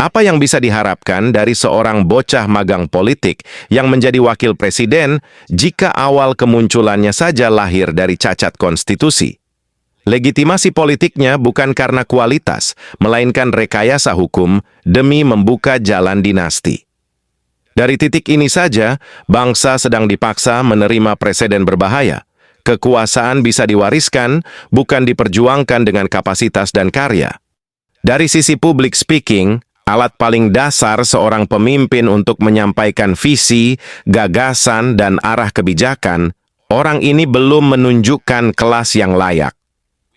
Apa yang bisa diharapkan dari seorang bocah magang politik yang menjadi wakil presiden jika awal kemunculannya saja lahir dari cacat konstitusi? Legitimasi politiknya bukan karena kualitas, melainkan rekayasa hukum demi membuka jalan dinasti. Dari titik ini saja, bangsa sedang dipaksa menerima presiden berbahaya. Kekuasaan bisa diwariskan, bukan diperjuangkan dengan kapasitas dan karya. Dari sisi public speaking, alat paling dasar seorang pemimpin untuk menyampaikan visi, gagasan, dan arah kebijakan, orang ini belum menunjukkan kelas yang layak.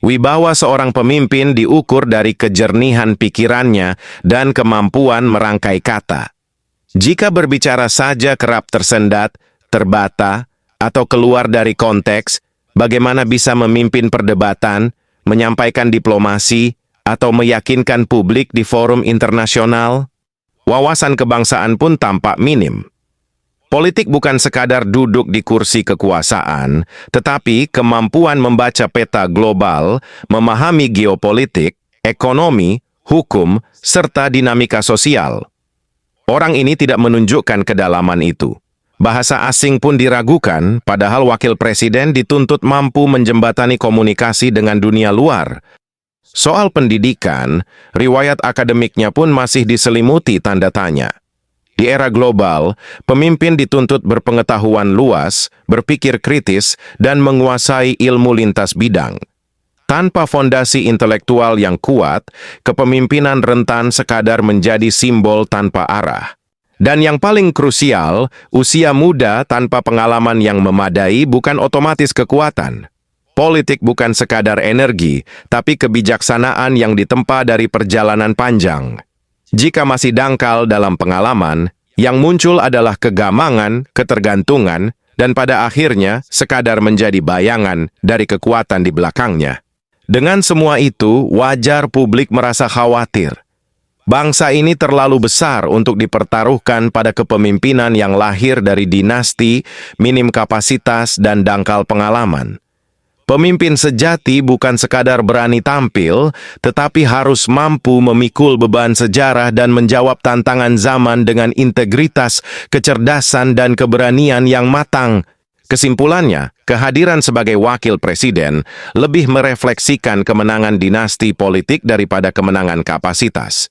Wibawa seorang pemimpin diukur dari kejernihan pikirannya dan kemampuan merangkai kata. Jika berbicara saja kerap tersendat, terbata, atau keluar dari konteks, bagaimana bisa memimpin perdebatan, menyampaikan diplomasi, atau meyakinkan publik di forum internasional? Wawasan kebangsaan pun tampak minim. Politik bukan sekadar duduk di kursi kekuasaan, tetapi kemampuan membaca peta global, memahami geopolitik, ekonomi, hukum, serta dinamika sosial. Orang ini tidak menunjukkan kedalaman itu. Bahasa asing pun diragukan, padahal wakil presiden dituntut mampu menjembatani komunikasi dengan dunia luar. Soal pendidikan, riwayat akademiknya pun masih diselimuti tanda tanya. Di era global, pemimpin dituntut berpengetahuan luas, berpikir kritis, dan menguasai ilmu lintas bidang. Tanpa fondasi intelektual yang kuat, kepemimpinan rentan sekadar menjadi simbol tanpa arah. Dan yang paling krusial, usia muda tanpa pengalaman yang memadai bukan otomatis kekuatan. Politik bukan sekadar energi, tapi kebijaksanaan yang ditempa dari perjalanan panjang. Jika masih dangkal dalam pengalaman, yang muncul adalah kegamangan, ketergantungan, dan pada akhirnya sekadar menjadi bayangan dari kekuatan di belakangnya. Dengan semua itu, wajar publik merasa khawatir. Bangsa ini terlalu besar untuk dipertaruhkan pada kepemimpinan yang lahir dari dinasti, minim kapasitas, dan dangkal pengalaman. Pemimpin sejati bukan sekadar berani tampil, tetapi harus mampu memikul beban sejarah dan menjawab tantangan zaman dengan integritas, kecerdasan, dan keberanian yang matang. Kesimpulannya, kehadiran sebagai wakil presiden lebih merefleksikan kemenangan dinasti politik daripada kemenangan kapasitas.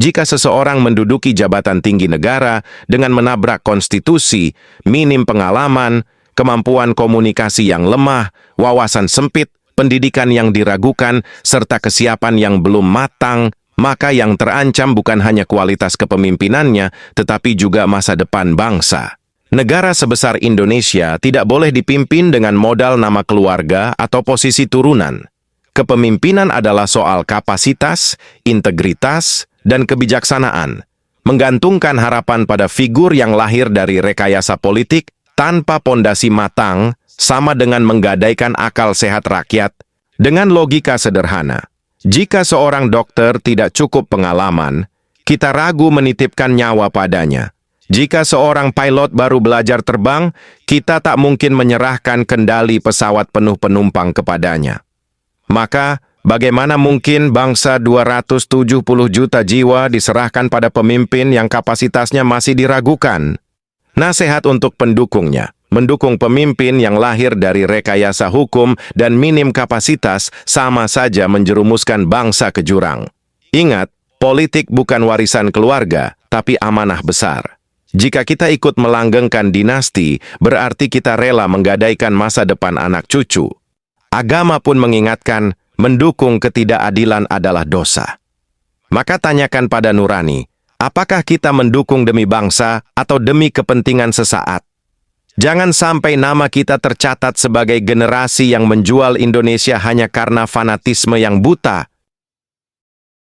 Jika seseorang menduduki jabatan tinggi negara dengan menabrak konstitusi, minim pengalaman, kemampuan komunikasi yang lemah, wawasan sempit, pendidikan yang diragukan, serta kesiapan yang belum matang, maka yang terancam bukan hanya kualitas kepemimpinannya, tetapi juga masa depan bangsa. Negara sebesar Indonesia tidak boleh dipimpin dengan modal nama keluarga atau posisi turunan. Kepemimpinan adalah soal kapasitas, integritas, dan kebijaksanaan. Menggantungkan harapan pada figur yang lahir dari rekayasa politik, tanpa pondasi matang, sama dengan menggadaikan akal sehat rakyat. Dengan logika sederhana, jika seorang dokter tidak cukup pengalaman, kita ragu menitipkan nyawa padanya. Jika seorang pilot baru belajar terbang, kita tak mungkin menyerahkan kendali pesawat penuh penumpang kepadanya. Maka, bagaimana mungkin bangsa 270 juta jiwa diserahkan pada pemimpin yang kapasitasnya masih diragukan? Nasihat untuk pendukungnya, mendukung pemimpin yang lahir dari rekayasa hukum dan minim kapasitas sama saja menjerumuskan bangsa ke jurang. Ingat, politik bukan warisan keluarga, tapi amanah besar. Jika kita ikut melanggengkan dinasti, berarti kita rela menggadaikan masa depan anak cucu. Agama pun mengingatkan, mendukung ketidakadilan adalah dosa. Maka tanyakan pada nurani, apakah kita mendukung demi bangsa atau demi kepentingan sesaat? Jangan sampai nama kita tercatat sebagai generasi yang menjual Indonesia hanya karena fanatisme yang buta.